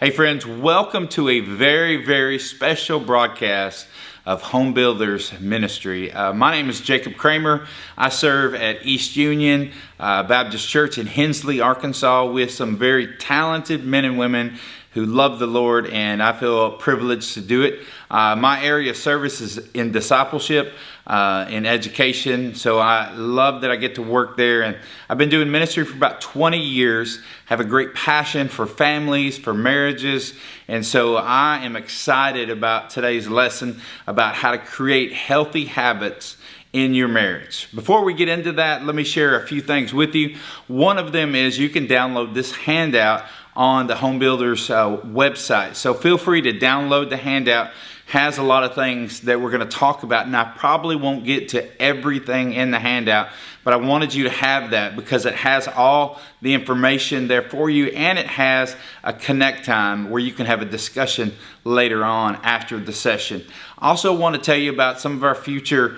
Hey friends, welcome to a very, very special broadcast of Home Builders Ministry. My name is Jacob Kramer. I serve at East Union Baptist Church in Hensley, Arkansas with some very talented men and women who love the Lord, and I feel privileged to do it. My area of service is in discipleship, in education, so I love that I get to work there. And I've been doing ministry for about 20 years, have a great passion for families, for marriages, and so I am excited about today's lesson about how to create healthy habits in your marriage. Before we get into that, let me share a few things with you. One of them is you can download this handout on the Home Builders website. So feel free to download the handout. Has a lot of things that we're going to talk about, and I probably won't get to everything in the handout, but I wanted you to have that because it has all the information there for you, and it has a connect time where you can have a discussion later on after the session. I also want to tell you about some of our future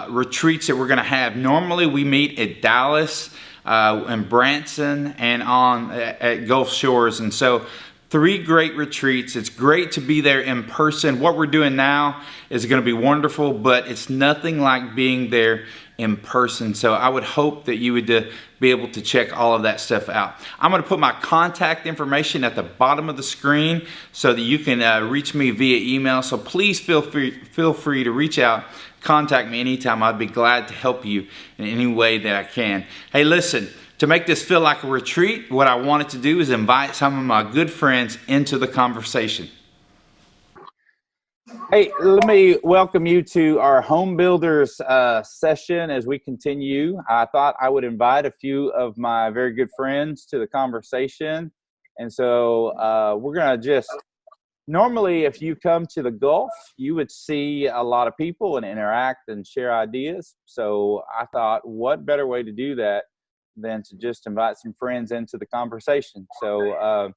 retreats that we're going to have. Normally we meet at Dallas and Branson and at Gulf Shores, and so 3 great retreats. It's great to be there in person. What we're doing now is going to be wonderful, but it's nothing like being there in person. So I would hope that you would be able to check all of that stuff out. I'm going to put my contact information at the bottom of the screen so that you can reach me via email. So please feel free to reach out. Contact me anytime. I'd be glad to help you in any way that I can. Hey, listen, to make this feel like a retreat, what I wanted to do is invite some of my good friends into the conversation. Hey, let me welcome you to our Home Builders session as we continue. I thought I would invite a few of my very good friends to the conversation. And so we're going to normally, if you come to the Gulf, you would see a lot of people and interact and share ideas. So I thought, what better way to do that than to just invite some friends into the conversation. So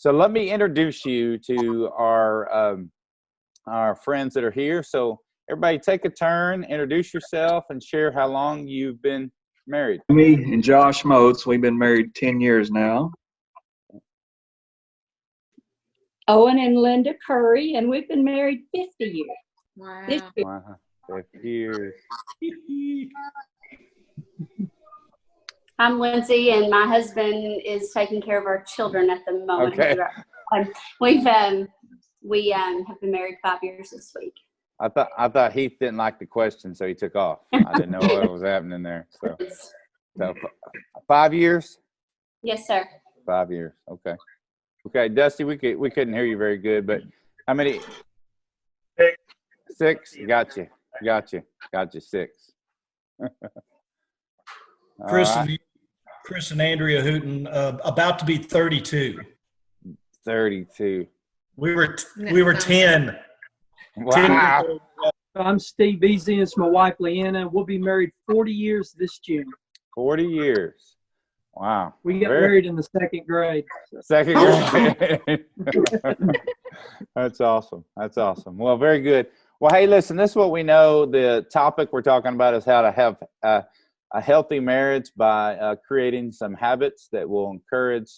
let me introduce you to our friends that are here. So everybody take a turn, introduce yourself, and share how long you've been married. Me and Josh Motes, we've been married 10 years now. Owen and Linda Curry, and we've been married 50 years. Wow. 50 years. I'm Lindsay, and my husband is taking care of our children at the moment. Okay. We have been married 5 years this week. I thought Heath didn't like the question, so he took off. I didn't know what was happening there. So 5 years? Yes, sir. 5 years. Okay. Okay, Dusty, we couldn't hear you very good, but how many? 6. Got you. 6. Chris and Andrea Hooten, about to be 32. 32. We were 10. Wow. 10. I'm Steve Beasley, and it's my wife Leanna. We'll be married 40 years this June. 40 years. Wow. We got married in the 2nd grade. Second grade. That's awesome. Well, very good. Well, hey, listen, this is what we know. The topic we're talking about is how to have a healthy marriage by creating some habits that will encourage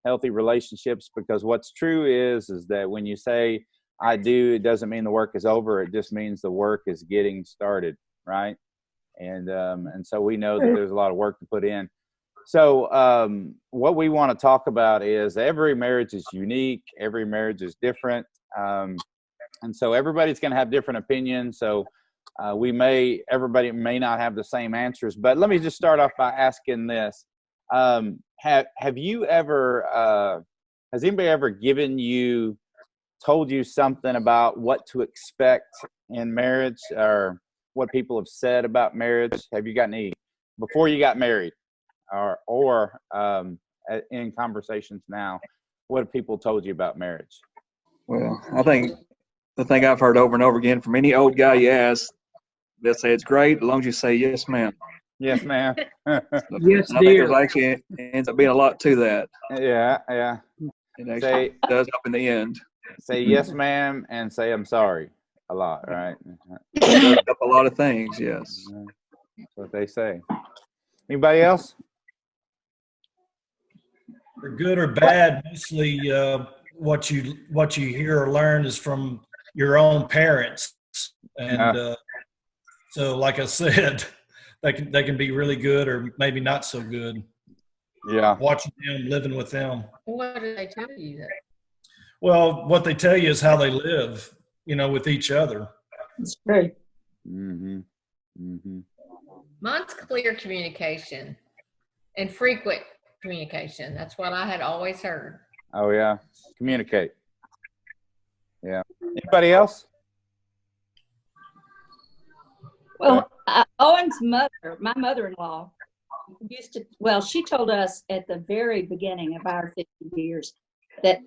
healthy relationships, because what's true is that when you say I do, it doesn't mean the work is over. It just means the work is getting started, right? And so we know that there's a lot of work to put in. So what we want to talk about is every marriage is unique. Every marriage is different. And so everybody's going to have different opinions. So everybody may not have the same answers, but let me just start off by asking this. Have you ever, has anybody ever told you something about what to expect in marriage, or what people have said about marriage? Have you got any before you got married, or in conversations now? What have people told you about marriage? Well, I think the thing I've heard over and over again from any old guy you ask, they'll say it's great as long as you say yes, ma'am. Yes, ma'am. Yes, I think dear. there's actually ends up being a lot to that. Yeah. It actually does help in the end. Say yes, ma'am, and say I'm sorry a lot, right? It does help a lot of things, yes. That's what they say. Anybody else? For good or bad, mostly what you hear or learn is from your own parents, and so like I said, they can be really good or maybe not so good. Yeah. Watching them, living with them. What do they tell you that? Well, what they tell you is how they live, with each other. It's true. Mm-hmm. Mm-hmm. Mine's clear communication and frequent communication. That's what I had always heard. Oh yeah. Communicate. Yeah. Anybody else? Well, Owen's mother, my mother-in-law, she told us at the very beginning of our 50 years that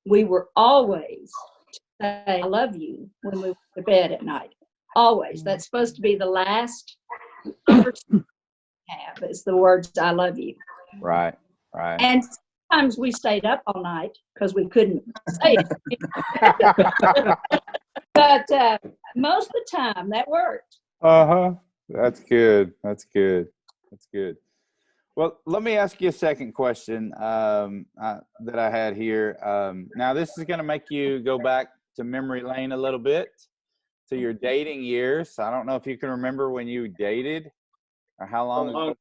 we were always to say, I love you when we went to bed at night. Always. That's supposed to be the last person we have is the words, I love you. Right. Right. And sometimes we stayed up all night because we couldn't say it. But most of the time that worked. Uh-huh. That's good. That's good. That's good. Well, let me ask you a second question that I had here. Now, this is going to make you go back to memory lane a little bit to your dating years. I don't know if you can remember when you dated or how long ago.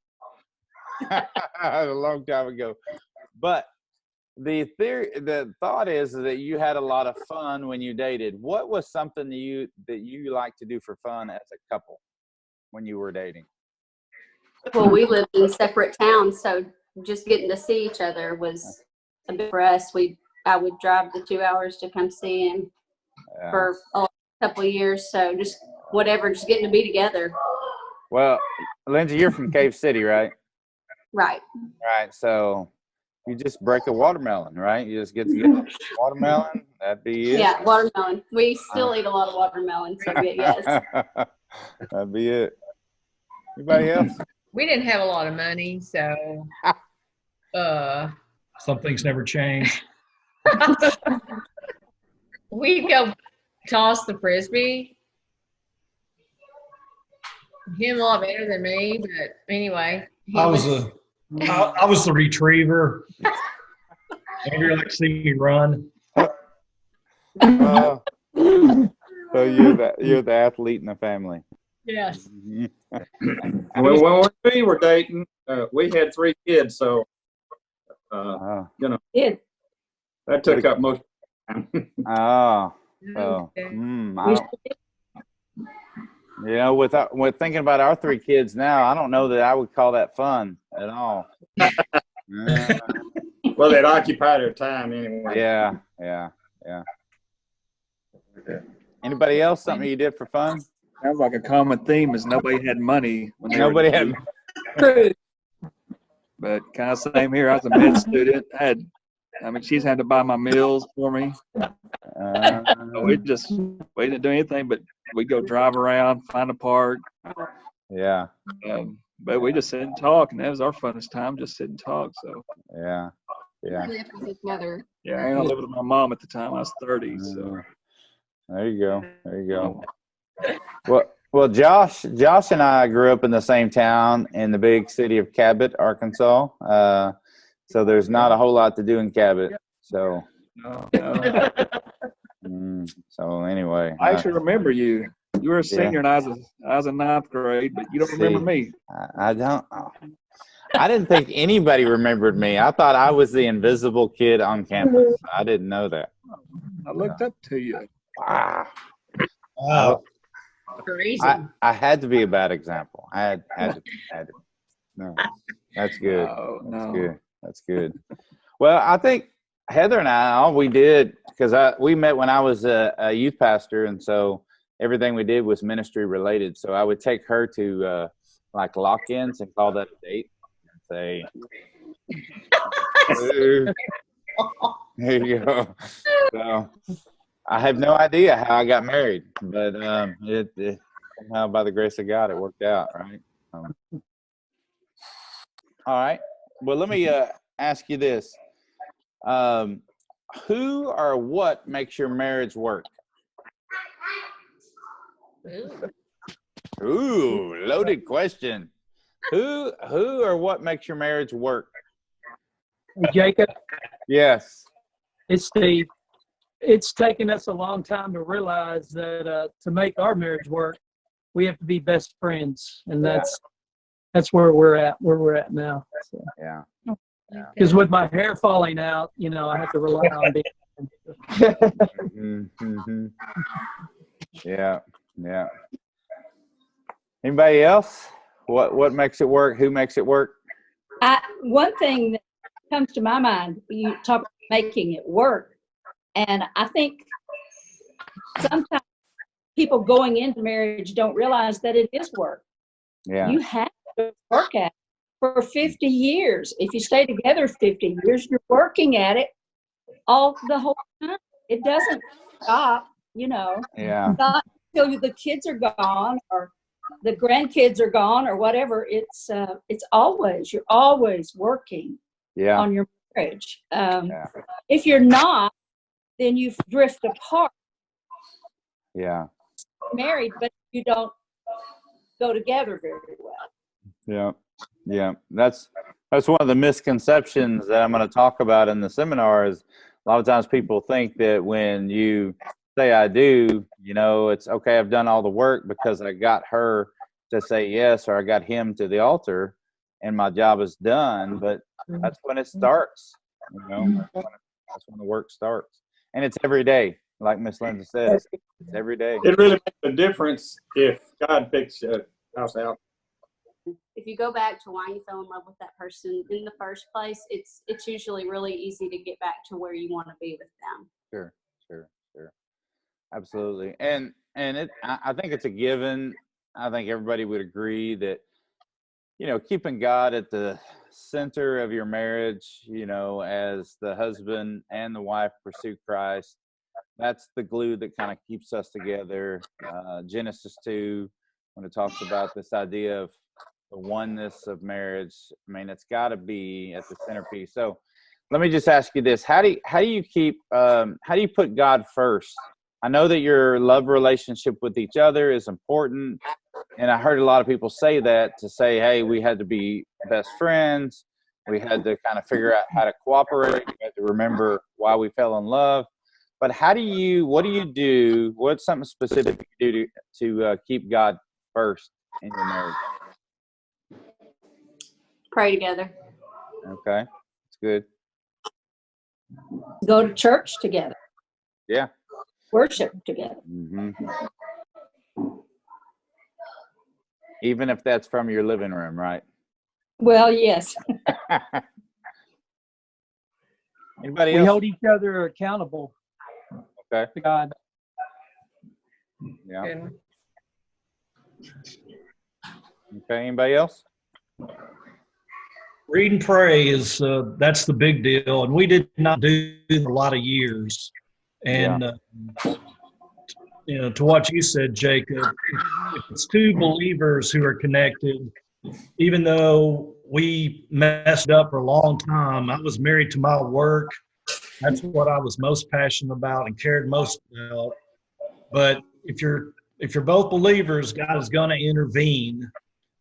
A long time ago. But the thought is that you had a lot of fun when you dated. What was something that you like to do for fun as a couple when you were dating? Well, we lived in separate towns, so just getting to see each other was a bit for us. I would drive the 2 hours to come see him for a couple of years. So just just getting to be together. Well, Lindsay, you're from Cave City, right? Right. Right. So you just break a watermelon, right? You just get to get watermelon. That'd be it. Yeah, watermelon. We still eat a lot of watermelon, so yes. That'd be it. Anybody else? We didn't have a lot of money, so Some things never change. we'd go toss the frisbee. Him a lot better than me, but anyway. I was the retriever. Andrew likes to see me run. So you're the athlete in the family. Yes. Well, when we were dating, we had 3 kids, so Yeah. that took up most of the time. Oh. With thinking about our 3 kids now, I don't know that I would call that fun at all. Well, it occupied their time anyway. Yeah. Anybody else? Something you did for fun? Sounds like a common theme is nobody had money when they Nobody were had. True. But kind of same here. I was a med student. She's had to buy my meals for me. We didn't do anything, but we'd go drive around, find a park. Yeah. But we just sit and talk, and that was our funnest time, just sit and talk. So Yeah. Lived with his mother. yeah, and I lived with my mom at the time. I was 30. So There you go. Well, Josh and I grew up in the same town in the big city of Cabot, Arkansas. So there's not a whole lot to do in Cabot. So. So anyway. I actually remember you. You were a senior, and I was in 9th grade, but you don't remember me. I don't. I didn't think anybody remembered me. I thought I was the invisible kid on campus. I didn't know that. I looked up to you. Wow. Wow. Crazy. I had to be a bad example. I had to. No, that's good. No. That's good. Well, I think Heather and I, all we did, because we met when I was a youth pastor, and so everything we did was ministry related. So I would take her to like lock-ins and call that a date and say, there you go. So I have no idea how I got married, but it somehow by the grace of God it worked out, right? All right. Well, let me ask you this: who or what makes your marriage work? Ooh, loaded question. Who or what makes your marriage work? Jacob, Yes. it's Steve. it's taken us a long time to realize that to make our marriage work, we have to be best friends, and that's where we're at now. So. Yeah. Because with my hair falling out, I have to rely on being. Mm-hmm. Yeah. Yeah. Anybody else? What makes it work? Who makes it work? One thing that comes to my mind, you talk about making it work, and I think sometimes people going into marriage don't realize that it is work. Yeah. You have to work at it for 50 years. If you stay together 50 years, you're working at it the whole time. It doesn't stop, Yeah. not until the kids are gone or the grandkids are gone or whatever. It's you're always working on your marriage. If you're not, then you drift apart. Yeah. Married, but you don't go together very well. Yeah. Yeah. That's one of the misconceptions that I'm going to talk about in the seminar. Is a lot of times people think that when you say I do, it's okay, I've done all the work because I got her to say yes, or I got him to the altar and my job is done. But that's when it starts, that's when the work starts. And it's every day. Like Miss Linda said, it's every day. It really makes a difference if God picks a house out. If you go back to why you fell in love with that person in the first place, it's usually really easy to get back to where you want to be with them. Sure. Absolutely. And I think it's a given. I think everybody would agree that, keeping God at the center of your marriage, as the husband and the wife pursue Christ, that's the glue that kind of keeps us together. Genesis 2, when it talks about this idea of the oneness of marriage, I mean, it's got to be at the centerpiece. So let me just ask you this: how do you put God first? I know that your love relationship with each other is important, and I heard a lot of people say that to say, hey, we had to be best friends. We had to kind of figure out how to cooperate. We had to remember why we fell in love. But what do you do? What's something specific you do to keep God first in your marriage? Pray together. Okay, that's good. Go to church together. Yeah. Worship together. Mm-hmm. Even if that's from your living room, right? Well, yes. Anybody We else? hold each other accountable Okay. to God. Yeah. And Okay. Anybody else? Read and pray is that's the big deal, and we did not do it for a lot of years. And to what you said, Jacob, if it's two believers who are connected, even though we messed up for a long time, I was married to my work. That's what I was most passionate about and cared most about. But if you're both believers, God is going to intervene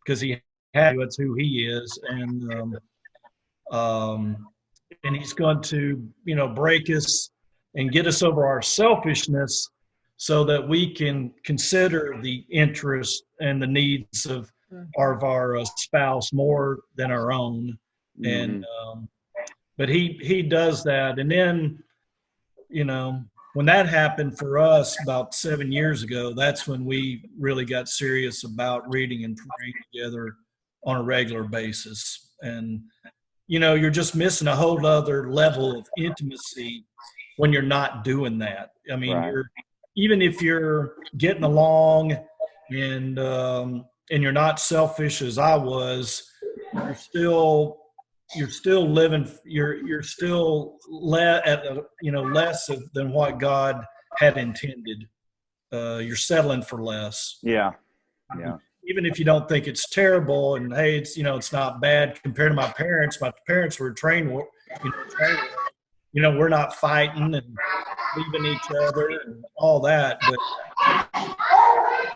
because He has to. That's who He is, and He's going to break us and get us over our selfishness, so that we can consider the interests and the needs of our spouse more than our own. And but he does that. And then when that happened for us about 7 years ago, that's when we really got serious about reading and praying together on a regular basis. And you're just missing a whole other level of intimacy when you're not doing that. I mean, Right. Even if you're getting along and you're not selfish as I was, you're still living. You're still less than what God had intended. You're settling for less. Yeah. Even if you don't think it's terrible, and hey, it's not bad compared to my parents. My parents were trained. We're not fighting and leaving each other and all that, but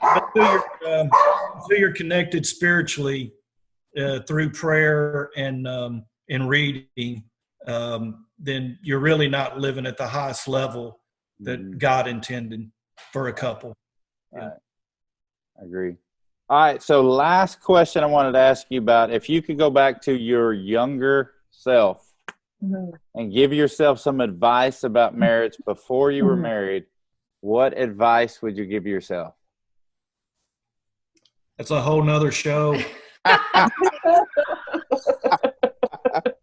until you're connected spiritually through prayer and reading, then you're really not living at the highest level that God intended for a couple. Right. I agree. All right. So last question I wanted to ask you about, if you could go back to your younger self and give yourself some advice about marriage before you were married, what advice would you give yourself? That's a whole nother show.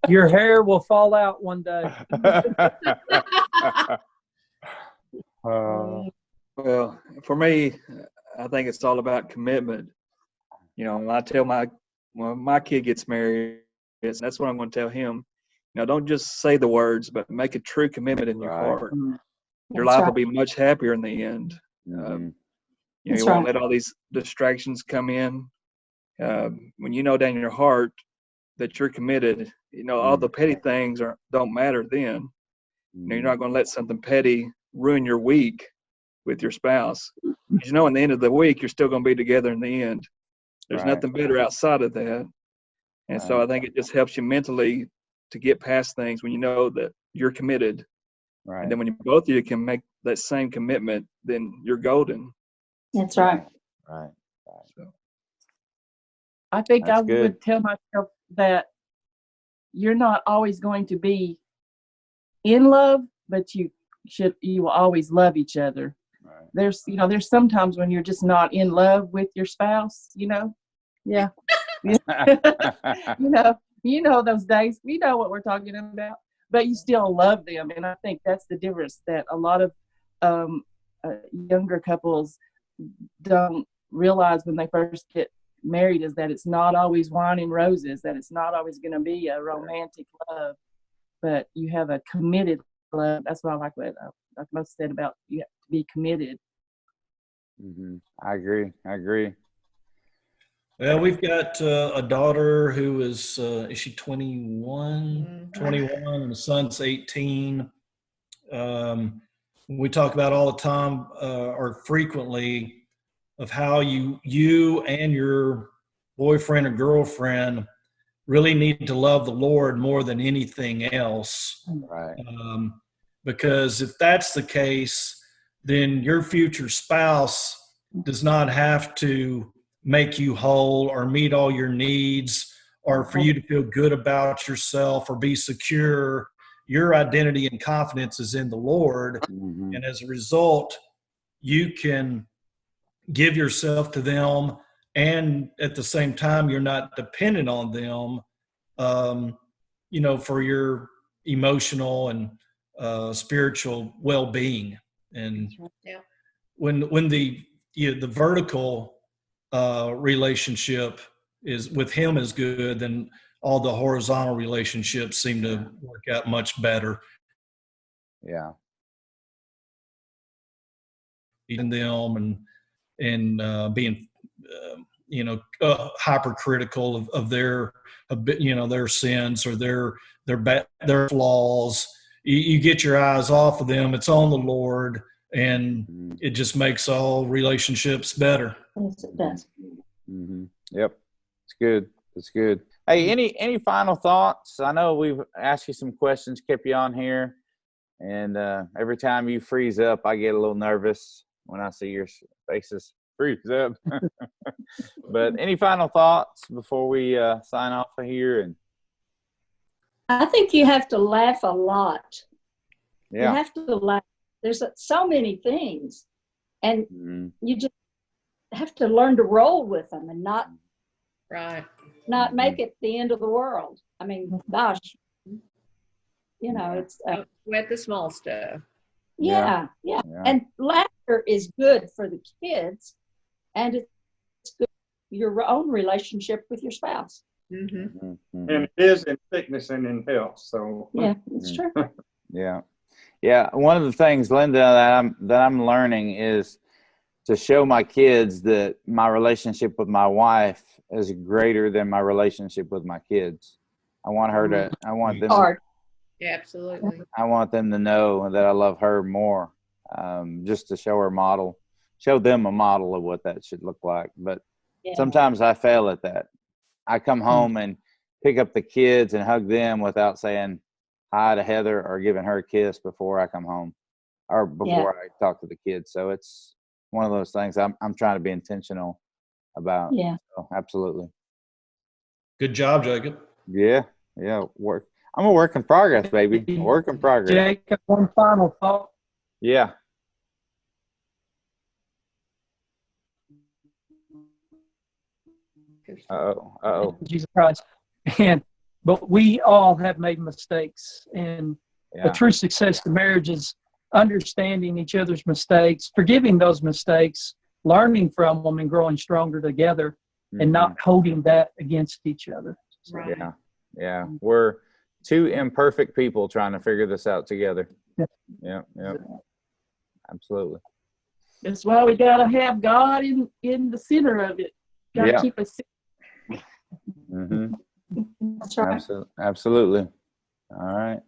Your hair will fall out one day. Well, for me, I think it's all about commitment. You know, when I tell when my kid gets married, that's what I'm going to tell him. You know, don't just say the words, but make a true commitment in your heart. Your life will be much happier in the end. You know, you won't let all these distractions come in. When you know down in your heart that you're committed, you know, all the petty things don't matter then. You know, you're not going to let something petty ruin your week with your spouse. Because you know, in the end of the week, you're still going to be together in the end. There's nothing better outside of that. And so I think it just helps you mentally to get past things when you know that you're committed. Right. And then when both of you can make that same commitment, then you're golden. That's right. Right. So. I think That's I good. would tell myself that you're not always going to be in love, but you will always love each other. Right. There's sometimes when you're just not in love with your spouse, you know. Yeah. you know those days. We know what we're talking about, but you still love them, and I think that's the difference that a lot of younger couples don't realize when they first get married, is that it's not always wine and roses, that it's not always going to be a romantic love, but you have a committed love. That's what I like what Dr. Most said about you have to be committed. I agree. Well, we've got a daughter who is she 21? 21, and the son's 18. We talk about all the time or frequently of how you and your boyfriend or girlfriend really need to love the Lord more than anything else. Right. Because if that's the case, then your future spouse does not have to make you whole or meet all your needs or for you to feel good about yourself or be secure. Your identity and confidence is in the Lord. And as a result, you can give yourself to them, and at the same time, you're not dependent on them, for your emotional and spiritual well-being. And when the vertical relationship is with him is good, then all the horizontal relationships seem to work out much better. Yeah. Even them and being hypercritical of their their sins or their flaws. You get your eyes off of them. It's on the Lord, and it just makes all relationships better. Yes, it does. Yep. It's good. Hey, any final thoughts? I know we've asked you some questions, kept you on here, and every time you freeze up, I get a little nervous when I see your faces freeze up. But any final thoughts before we sign off of here? And I think you have to laugh a lot. yeah, you have to laugh. There's so many things, and you just have to learn to roll with them and not make it the end of the world. I mean, gosh, it's sweat the small stuff. Yeah. And laughter is good for the kids, and it's good for your own relationship with your spouse. And it is in sickness and in health. So yeah, it's true. Yeah. One of the things, Linda, that I'm learning is to show my kids that my relationship with my wife is greater than my relationship with my kids. I want her to. I want them. Yeah, absolutely. I want them to know that I love her more, just to show them a model of what that should look like. But sometimes I fail at that. I come home and pick up the kids and hug them without saying hi to Heather or giving her a kiss before I come home. or before I talk to the kids. So it's one of those things I'm trying to be intentional about. Yeah. So, absolutely. Good job, Jacob. Yeah. Work. I'm a work in progress, baby. A work in progress. Jacob, one final thought. Yeah. Uh-oh. Jesus Christ. But we all have made mistakes. And the Yeah. true success to marriage is understanding each other's mistakes, forgiving those mistakes, learning from them, and growing stronger together, and not holding that against each other. Right. Yeah. We're two imperfect people trying to figure this out together. Yeah. Absolutely. That's why we gotta have God in the center of it. Gotta keep us. Mm-hmm. That's right. Absolutely. All right.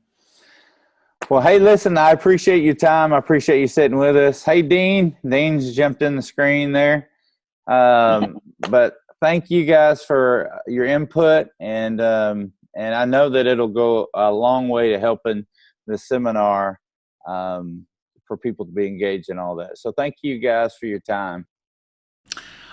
Well, hey, listen, I appreciate your time. I appreciate you sitting with us. Hey, Dean. Dean's jumped in the screen there. But thank you guys for your input, and I know that it'll go a long way to helping the seminar for people to be engaged in all that. So thank you guys for your time.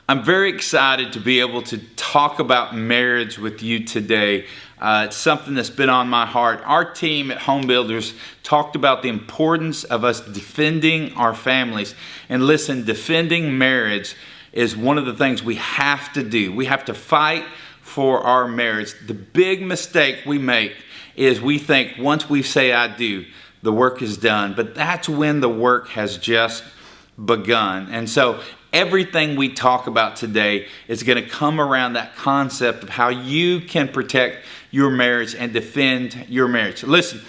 I'm very excited to be able to talk about marriage with you today. It's something that's been on my heart. Our team at Home Builders talked about the importance of us defending our families. And listen, defending marriage is one of the things we have to do. We have to fight for our marriage. The big mistake we make is we think once we say I do, the work is done. But that's when the work has just begun. And so everything we talk about today is going to come around that concept of how you can protect your marriage and defend your marriage. Listen,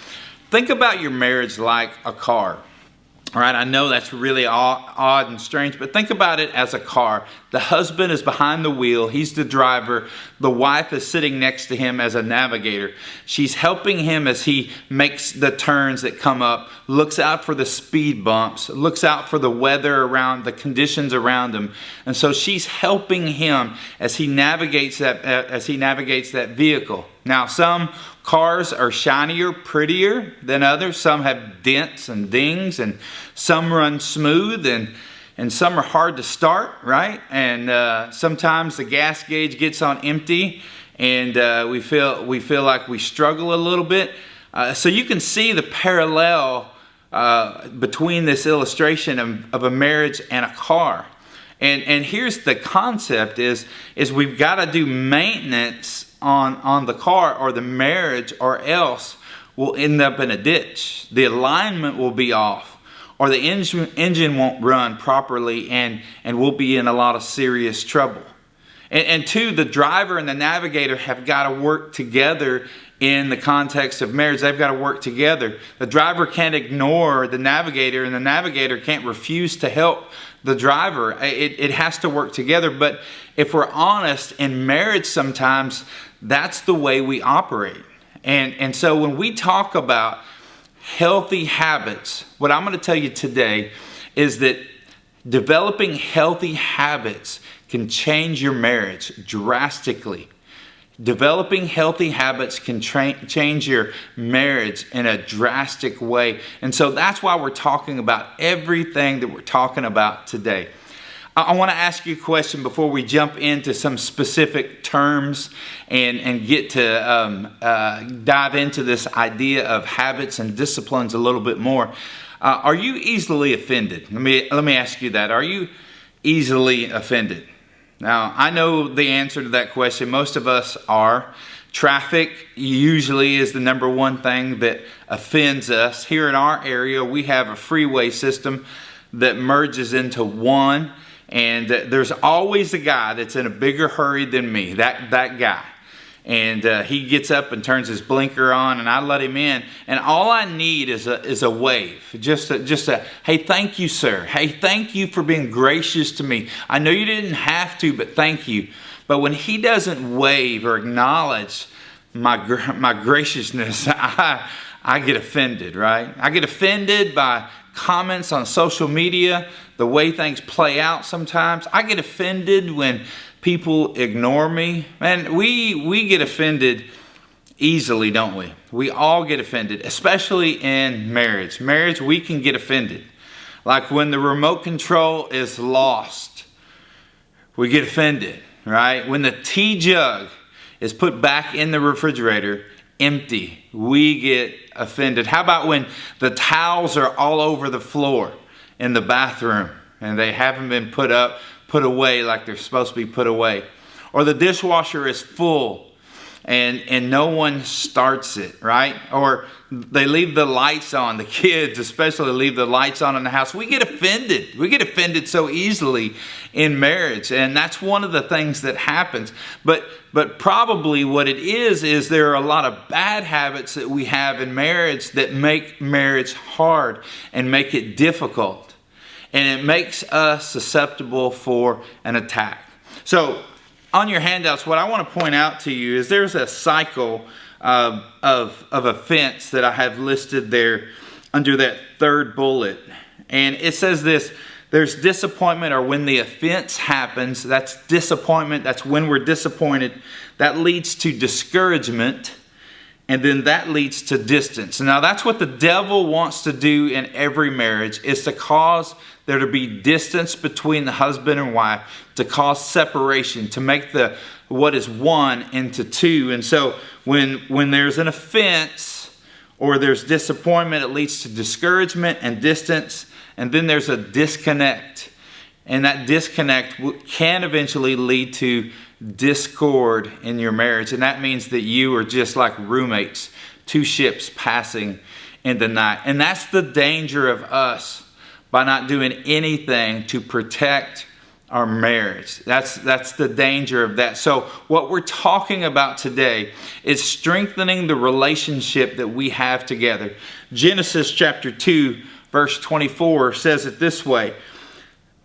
think about your marriage like a car. All right, I know that's really odd and strange, but think about it as a car. The husband is behind the wheel. He's the driver. The wife is sitting next to him as a navigator. She's helping him as he makes the turns that come up, looks out for the speed bumps, looks out for the weather around, the conditions around him. And so she's helping him as he navigates that vehicle. Now, some cars are shinier, prettier than others. Some have dents and dings, and some run smooth, and some are hard to start, right? And sometimes the gas gauge gets on empty, and we feel like we struggle a little bit. So you can see the parallel between this illustration of a marriage and a car. And here's the concept is we've got to do maintenance on the car or the marriage, or else we'll end up in a ditch. The alignment will be off, or the engine won't run properly, and we'll be in a lot of serious trouble. And two, the driver and the navigator have got to work together in the context of marriage. They've got to work together. The driver can't ignore the navigator, and the navigator can't refuse to help the driver. It has to work together. But if we're honest, in marriage sometimes that's the way we operate. And so when we talk about healthy habits, what I'm going to tell you today is that developing healthy habits can change your marriage drastically. Developing healthy habits can change your marriage in a drastic way. And so that's why we're talking about everything that we're talking about today. I want to ask you a question before we jump into some specific terms and get to dive into this idea of habits and disciplines a little bit more. Are you easily offended? Let me ask you that. Are you easily offended? Now, I know the answer to that question. Most of us are. Traffic usually is the number one thing that offends us. Here in our area, we have a freeway system that merges into one, and there's always a guy that's in a bigger hurry than me, that guy. And he gets up and turns his blinker on, and I let him in. And all I need is a wave, just a hey, thank you, sir. Hey, thank you for being gracious to me. I know you didn't have to, but thank you. But when he doesn't wave or acknowledge my graciousness, I get offended, right? I get offended by comments on social media, the way things play out sometimes. I get offended when people ignore me. Man, we get offended easily, don't we? We all get offended, especially in marriage. Marriage, we can get offended. Like when the remote control is lost, we get offended, right? When the tea jug is put back in the refrigerator empty, we get offended. How about when the towels are all over the floor in the bathroom and they haven't been put away like they're supposed to be put away? Or the dishwasher is full and no one starts it, right? Or they leave the lights on. The kids especially leave the lights on in the house. We get offended. We get offended so easily in marriage, and that's one of the things that happens. But probably what it is there are a lot of bad habits that we have in marriage that make marriage hard and make it difficult. And it makes us susceptible for an attack. So on your handouts, what I want to point out to you is there's a cycle of offense that I have listed there under that third bullet. And it says this: there's disappointment, or when the offense happens, that's disappointment. That's when we're disappointed. That leads to discouragement. And then that leads to distance. Now that's what the devil wants to do in every marriage, is to cause there to be distance between the husband and wife, to cause separation, to make what is one into two. And so when there's an offense or there's disappointment, it leads to discouragement and distance. And then there's a disconnect. And that disconnect can eventually lead to discord in your marriage. And that means that you are just like roommates, two ships passing in the night. And that's the danger of us by not doing anything to protect our marriage. That's the danger of that. So what we're talking about today is strengthening the relationship that we have together. Genesis chapter 2, verse 24 says it this way: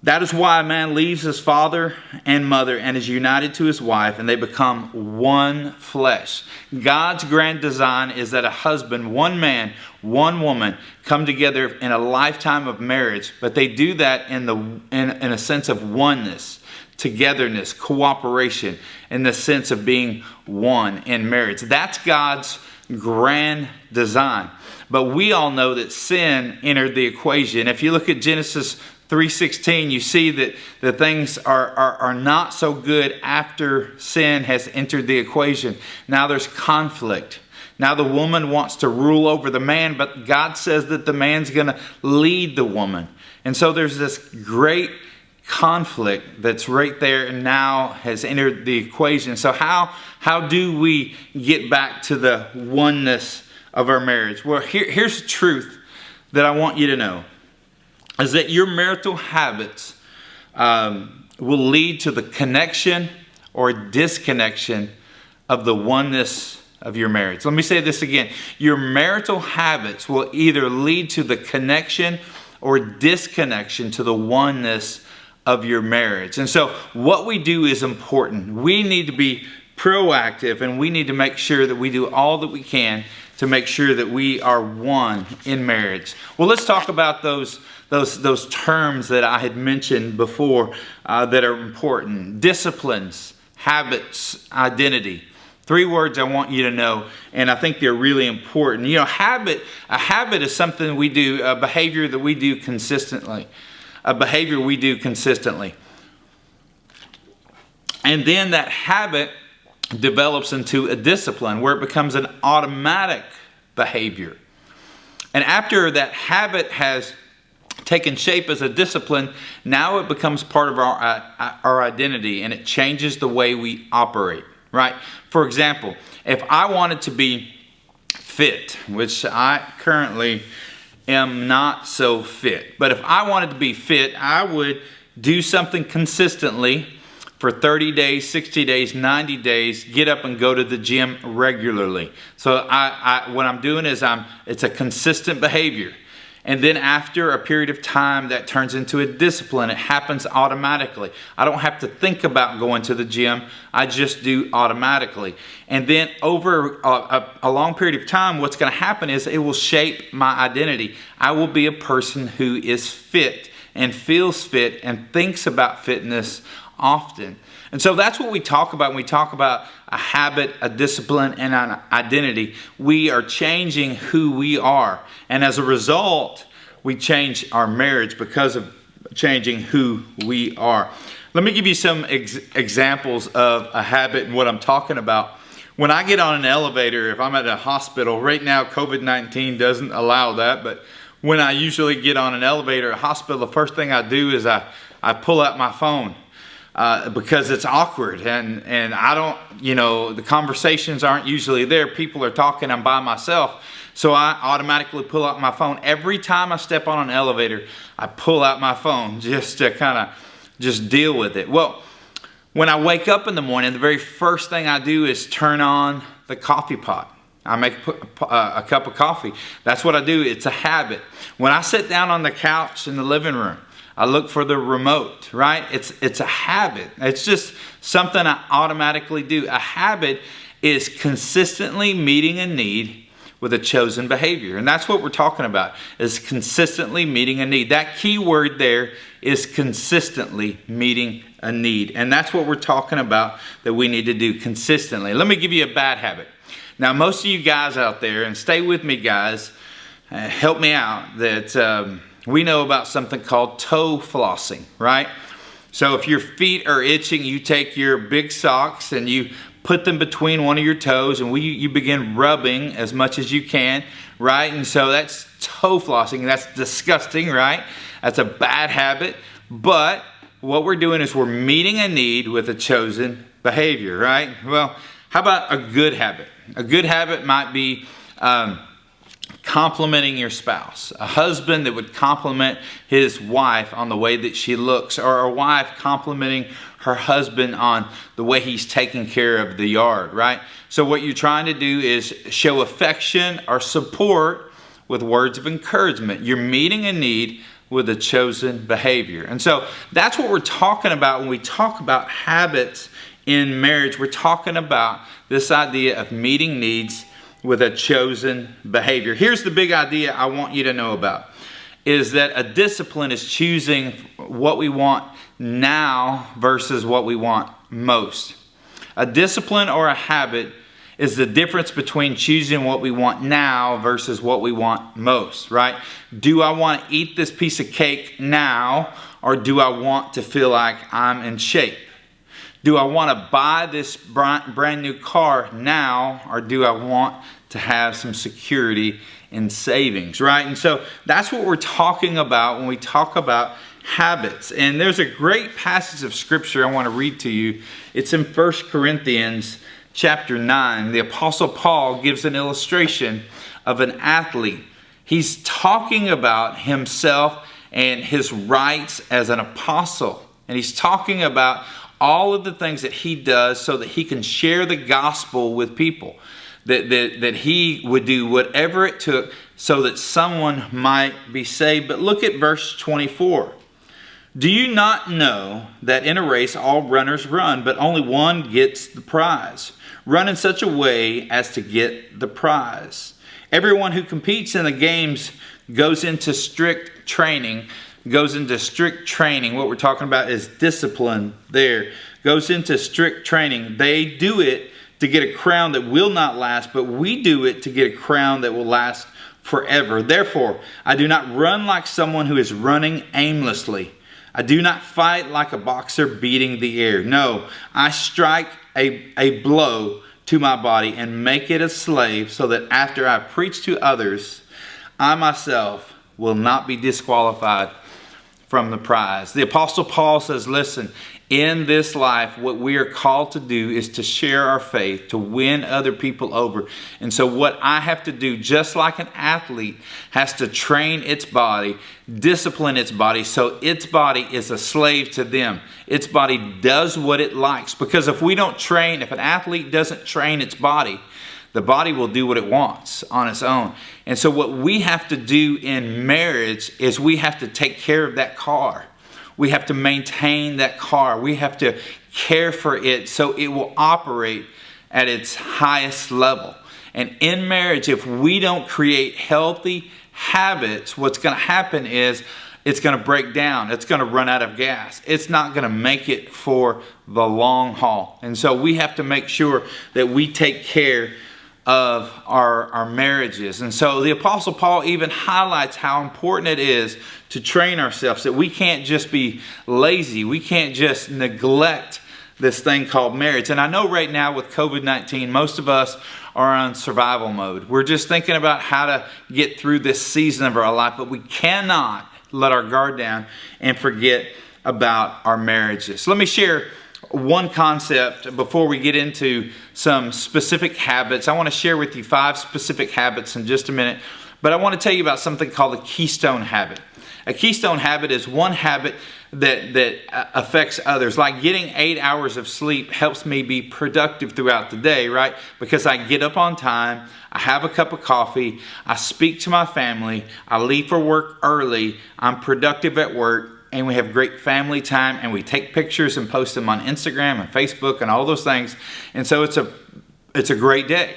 that is why a man leaves his father and mother and is united to his wife, and they become one flesh. God's grand design is that a husband, one man, one woman, come together in a lifetime of marriage, but they do that in a sense of oneness, togetherness, cooperation, in the sense of being one in marriage. That's God's grand design. But we all know that sin entered the equation. If you look at Genesis 3:16, you see that things are not so good after sin has entered the equation. Now there's conflict. Now the woman wants to rule over the man, but God says that the man's going to lead the woman. And so there's this great conflict that's right there and now has entered the equation. So how do we get back to the oneness of our marriage? Well, here's the truth that I want you to know, is that your marital habits will lead to the connection or disconnection of the oneness of your marriage. Let me say this again. Your marital habits will either lead to the connection or disconnection to the oneness of your marriage. And so what we do is important. We need to be proactive, and we need to make sure that we do all that we can to make sure that we are one in marriage. Well, let's talk about those terms that I had mentioned before that are important. Disciplines, habits, identity. 3 words I want you to know, and I think they're really important. You know, a habit is something we do, a behavior that we do consistently. A behavior we do consistently. And then that habit develops into a discipline where it becomes an automatic behavior. And after that habit has taken shape as a discipline, now it becomes part of our identity, and it changes the way we operate, right? For example, if I wanted to be fit, which I currently am not so fit, but if I wanted to be fit, I would do something consistently for 30 days, 60 days, 90 days, get up and go to the gym regularly. So what I'm doing is it's a consistent behavior. And then after a period of time, that turns into a discipline. It happens automatically. I don't have to think about going to the gym. I just do automatically. And then over a long period of time, what's going to happen is it will shape my identity. I will be a person who is fit and feels fit and thinks about fitness often. And so that's what we talk about when we talk about a habit, a discipline, and an identity. We are changing who we are. And as a result, we change our marriage because of changing who we are. Let me give you some examples of a habit and what I'm talking about. When I get on an elevator, if I'm at a hospital, right now COVID-19 doesn't allow that, but when I usually get on an elevator at a hospital, the first thing I do is I pull out my phone. Because it's awkward and I don't, the conversations aren't usually there. People are talking, I'm by myself. So I automatically pull out my phone. Every time I step on an elevator, I pull out my phone just to kind of just deal with it. Well, when I wake up in the morning, the very first thing I do is turn on the coffee pot. I make a cup of coffee. That's what I do. It's a habit. When I sit down on the couch in the living room, I look for the remote, right? It's a habit. It's just something I automatically do. A habit is consistently meeting a need with a chosen behavior. And that's what we're talking about, is consistently meeting a need. That key word there is consistently meeting a need. And that's what we're talking about that we need to do consistently. Let me give you a bad habit. Now, most of you guys out there, and stay with me guys, help me out, that we know about something called toe flossing, right? So if your feet are itching, you take your big socks and you put them between one of your toes and you begin rubbing as much as you can, right? And so that's toe flossing. That's disgusting, right? That's a bad habit. But what we're doing is we're meeting a need with a chosen behavior, right? Well, how about a good habit? A good habit might be complimenting your spouse. A husband that would compliment his wife on the way that she looks, or a wife complimenting her husband on the way he's taking care of the yard, right? So what you're trying to do is show affection or support with words of encouragement. You're meeting a need with a chosen behavior. And so that's what we're talking about when we talk about habits in marriage. We're talking about this idea of meeting needs with a chosen behavior. Here's the big idea I want you to know about, is that a discipline is choosing what we want now versus what we want most. A discipline or a habit is the difference between choosing what we want now versus what we want most, right? Do I want to eat this piece of cake now, or do I want to feel like I'm in shape? Do I want to buy this brand new car now, or do I want to have some security in savings, right? And so that's what we're talking about when we talk about habits. And there's a great passage of scripture I want to read to you. It's in 1 Corinthians chapter 9. The Apostle Paul gives an illustration of an athlete. He's talking about himself and his rights as an apostle. And he's talking about all of the things that he does so that he can share the gospel with people. That he would do whatever it took so that someone might be saved. But look at verse 24. Do you not know that in a race all runners run, but only one gets the prize? Run in such a way as to get the prize. Everyone who competes in the games goes into strict training. What we're talking about is discipline there. Goes into strict training. They do it to get a crown that will not last, but we do it to get a crown that will last forever. Therefore, I do not run like someone who is running aimlessly. I do not fight like a boxer beating the air. No, I strike a blow to my body and make it a slave, so that after I preach to others, I myself will not be disqualified from the prize. The Apostle Paul says, listen, in this life, what we are called to do is to share our faith, to win other people over. And so what I have to do, just like an athlete has to train its body, discipline its body, so its body is a slave to them. Its body does what it likes. Because if an athlete doesn't train its body, the body will do what it wants on its own. And so what we have to do in marriage is we have to take care of that car. We have to maintain that car. We have to care for it so it will operate at its highest level. And in marriage, if we don't create healthy habits, what's going to happen is it's going to break down. It's going to run out of gas. It's not going to make it for the long haul. And so we have to make sure that we take care of our marriages. And so the Apostle Paul even highlights how important it is to train ourselves, that we can't just be lazy. We can't just neglect this thing called marriage. And I know right now with COVID-19, most of us are on survival mode. We're just thinking about how to get through this season of our life, but we cannot let our guard down and forget about our marriages. Let me share one concept before we get into some specific habits. I want to share with you 5 specific habits in just a minute, but I want to tell you about something called a Keystone Habit. A Keystone Habit is one habit that affects others. Like getting 8 hours of sleep helps me be productive throughout the day, right? Because I get up on time, I have a cup of coffee, I speak to my family, I leave for work early, I'm productive at work, and we have great family time, and we take pictures and post them on Instagram and Facebook and all those things. And so it's a great day,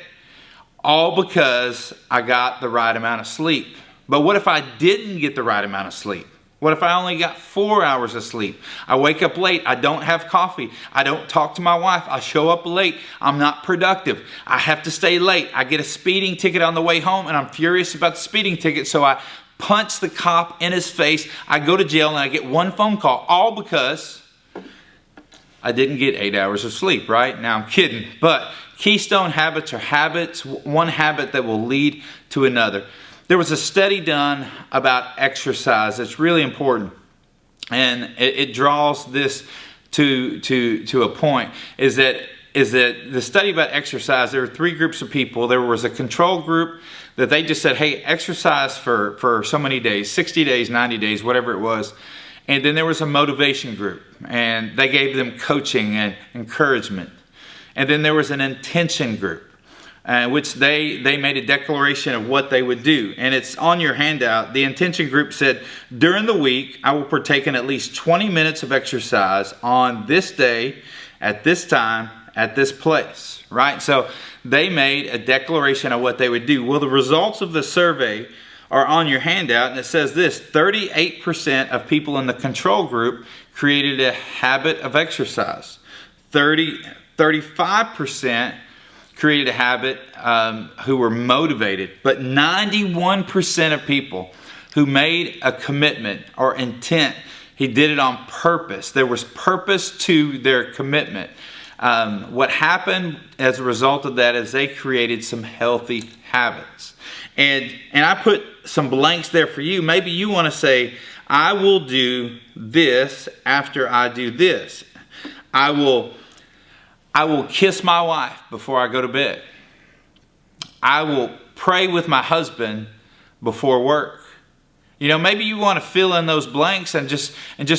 all because I got the right amount of sleep. But what if I didn't get the right amount of sleep? What if I only got 4 hours of sleep? I wake up late, I don't have coffee, I don't talk to my wife, I show up late, I'm not productive, I have to stay late, I get a speeding ticket on the way home, and I'm furious about the speeding ticket, so I punch the cop in his face, I go to jail, and I get one phone call, all because I didn't get 8 hours of sleep, right? Now I'm kidding, but keystone habits are habits, one habit that will lead to another. There was a study done about exercise that's really important, and it draws this to a point, is that the study about exercise, there were 3 groups of people. There was a control group that they just said, hey, exercise for so many days, 60 days, 90 days, whatever it was. And then there was a motivation group, and they gave them coaching and encouragement. And then there was an intention group, which they made a declaration of what they would do. And it's on your handout. The intention group said, during the week, I will partake in at least 20 minutes of exercise on this day, at this time, at this place, right? So they made a declaration of what they would do. Well, the results of the survey are on your handout, and it says this: 38% of people in the control group created a habit of exercise. 35% created a habit who were motivated, but 91% of people who made a commitment or intent, he did it on purpose. There was purpose to their commitment. What happened as a result of that is they created some healthy habits. And I put some blanks there for you. Maybe you want to say, I will do this after I do this. I will kiss my wife before I go to bed. I will pray with my husband before work. You know, maybe you want to fill in those blanks and just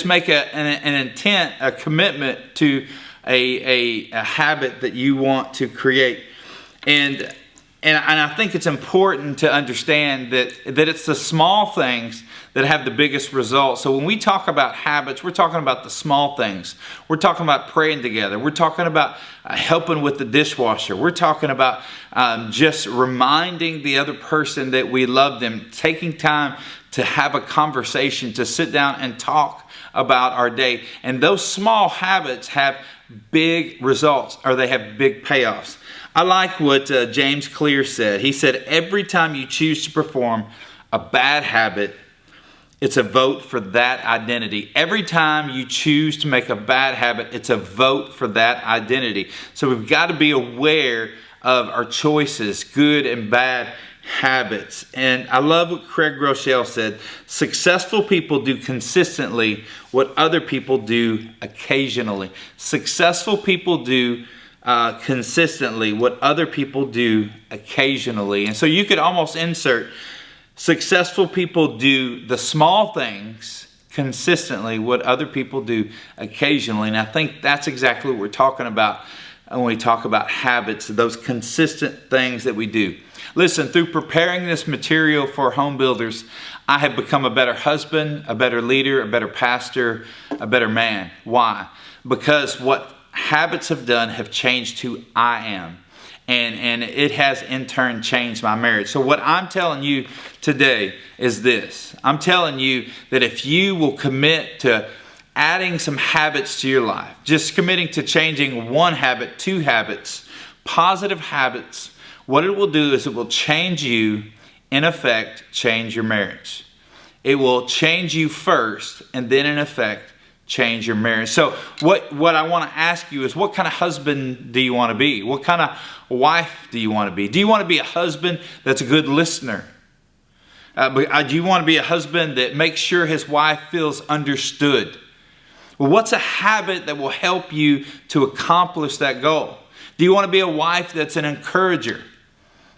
make an intent, a commitment to a habit that you want to create. And I think it's important to understand that it's the small things that have the biggest results. So when we talk about habits, we're talking about the small things. We're talking about praying together. We're talking about helping with the dishwasher. We're talking about just reminding the other person that we love them, taking time to have a conversation, to sit down and talk about our day. And those small habits have big results, or they have big payoffs. I like what James Clear said. He said, every time you choose to perform a bad habit, it's a vote for that identity. Every time you choose to make a bad habit, it's a vote for that identity. So we've got to be aware of our choices, good and bad habits. And I love what Craig Rochelle said. Successful people do consistently what other people do occasionally. Successful people do consistently what other people do occasionally. And so you could almost insert, successful people do the small things consistently what other people do occasionally. And I think that's exactly what we're talking about when we talk about habits, those consistent things that we do. Listen, through preparing this material for home builders, I have become a better husband, a better leader, a better pastor, a better man. Why? Because what habits have done have changed who I am. And it has in turn changed my marriage. So what I'm telling you today is this. I'm telling you that if you will commit to adding some habits to your life, just committing to changing one habit, 2 habits, positive habits, what it will do is it will change you, in effect, change your marriage. It will change you first, and then in effect, change your marriage. So what I want to ask you is, what kind of husband do you want to be? What kind of wife do you want to be? Do you want to be a husband that's a good listener? Do you want to be a husband that makes sure his wife feels understood? Well, what's a habit that will help you to accomplish that goal? Do you want to be a wife that's an encourager?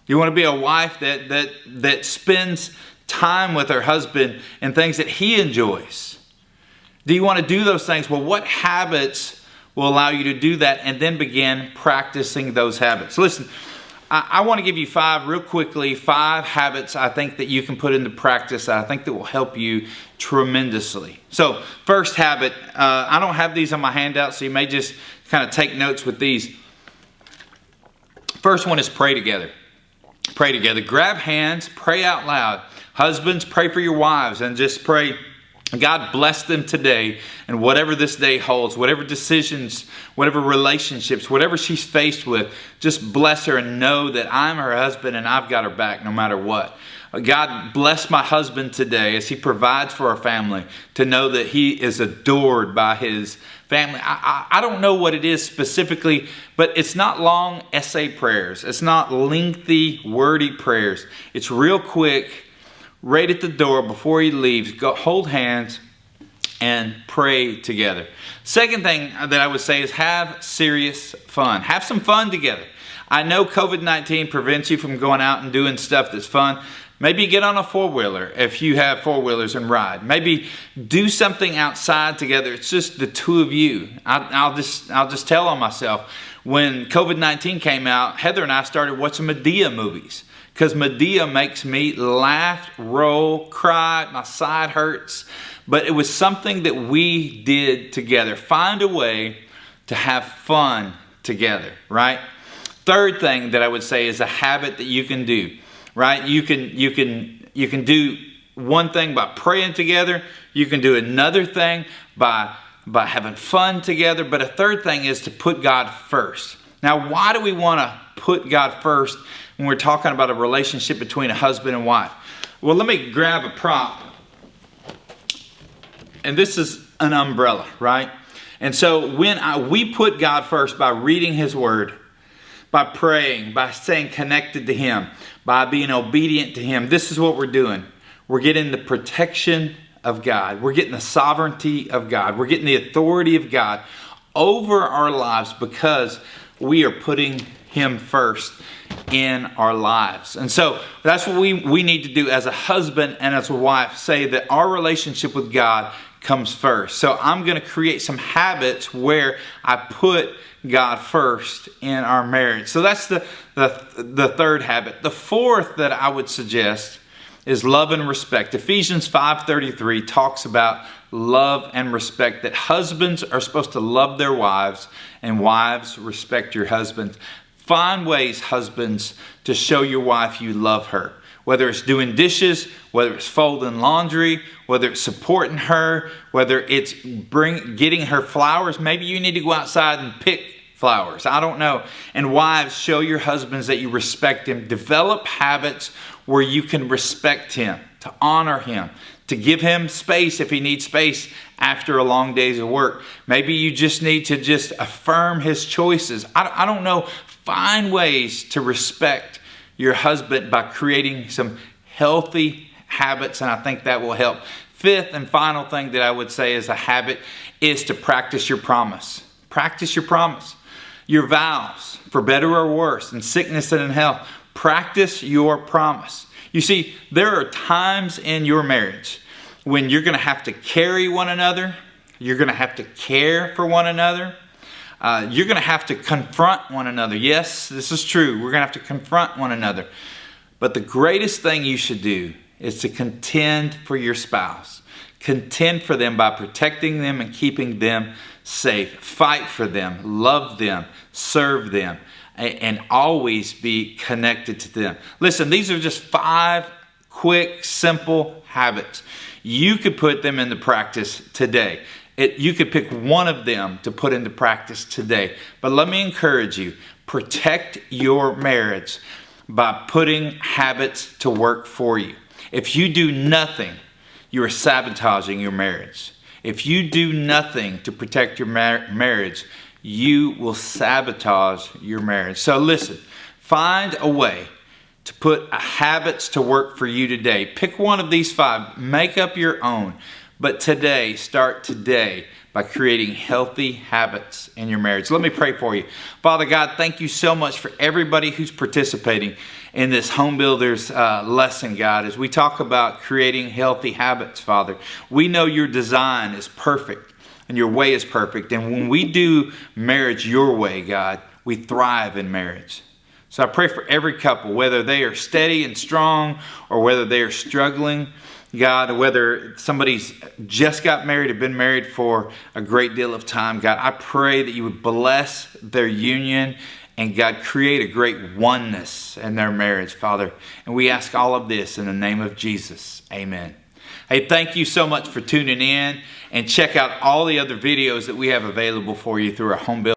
Do you want to be a wife that spends time with her husband and things that he enjoys? Do you want to do those things? Well, what habits will allow you to do that, and then begin practicing those habits? Listen, I want to give you five habits I think that you can put into practice that I think that will help you tremendously. So, first habit, I don't have these on my handout, so you may just kind of take notes with these. First one is pray together. Pray together. Grab hands, pray out loud. Husbands, pray for your wives and just pray, God bless them today, and whatever this day holds, whatever decisions, whatever relationships, whatever she's faced with, just bless her and know that I'm her husband and I've got her back no matter what. God bless my husband today as he provides for our family, to know that he is adored by his family. I don't know what it is specifically, but it's not long essay prayers. It's not lengthy, wordy prayers. It's real quick, right at the door before he leaves. Go hold hands and pray together. Second thing that I would say is have serious fun. Have some fun together. I know COVID-19 prevents you from going out and doing stuff that's fun. Maybe get on a four-wheeler if you have four-wheelers and ride. Maybe do something outside together. It's just the two of you. I'll just tell on myself. When COVID-19 came out, Heather and I started watching Medea movies, because Medea makes me laugh, roll, cry, my side hurts. But it was something that we did together. Find a way to have fun together, right? Third thing that I would say is a habit that you can do, right? You can do one thing by praying together. You can do another thing by having fun together. But a third thing is to put God first. Now, why do we want to put God first when we're talking about a relationship between a husband and wife? Well, let me grab a prop. And this is an umbrella, right? And so when we put God first by reading His Word, by praying, by staying connected to Him, by being obedient to Him, this is what we're doing. We're getting the protection of God. We're getting the sovereignty of God. We're getting the authority of God over our lives because we are putting Him first in our lives. And so that's what we need to do as a husband and as a wife, say that our relationship with God comes first. So I'm going to create some habits where I put God first in our marriage. So that's the third habit. The fourth that I would suggest is love and respect. Ephesians 5:33 talks about love and respect, that husbands are supposed to love their wives and wives respect your husbands. Find ways, husbands, to show your wife you love her. Whether it's doing dishes, whether it's folding laundry, whether it's supporting her, whether it's getting her flowers. Maybe you need to go outside and pick flowers. I don't know. And wives, show your husbands that you respect him. Develop habits where you can respect him, to honor him, to give him space if he needs space after a long day of work. Maybe you just need to just affirm his choices. I don't know. Find ways to respect your husband by creating some healthy habits, and I think that will help. Fifth and final thing that I would say is a habit is to practice your promise. Practice your promise. Your vows, for better or worse, in sickness and in health. Practice your promise. You see, there are times in your marriage when you're going to have to carry one another. You're going to have to care for one another. You're going to have to confront one another. Yes, this is true. We're going to have to confront one another. But the greatest thing you should do is to contend for your spouse. Contend for them by protecting them and keeping them safe. Fight for them. Love them. Serve them. And always be connected to them. Listen, these are just 5 quick, simple habits. You could put them into practice today. You could pick one of them to put into practice today. But let me encourage you, protect your marriage by putting habits to work for you. If you do nothing, you are sabotaging your marriage. If you do nothing to protect your marriage, you will sabotage your marriage. So listen, find a way to put habits to work for you today. Pick one of these 5, make up your own. But today, start today by creating healthy habits in your marriage. Let me pray for you. Father God, thank you so much for everybody who's participating in this Home Builders lesson, God. As we talk about creating healthy habits, Father, we know your design is perfect and your way is perfect. And when we do marriage your way, God, we thrive in marriage. So I pray for every couple, whether they are steady and strong or whether they are struggling, God, whether somebody's just got married or been married for a great deal of time, God, I pray that you would bless their union and, God, create a great oneness in their marriage, Father. And we ask all of this in the name of Jesus. Amen. Hey, thank you so much for tuning in, and check out all the other videos that we have available for you through our Home Builders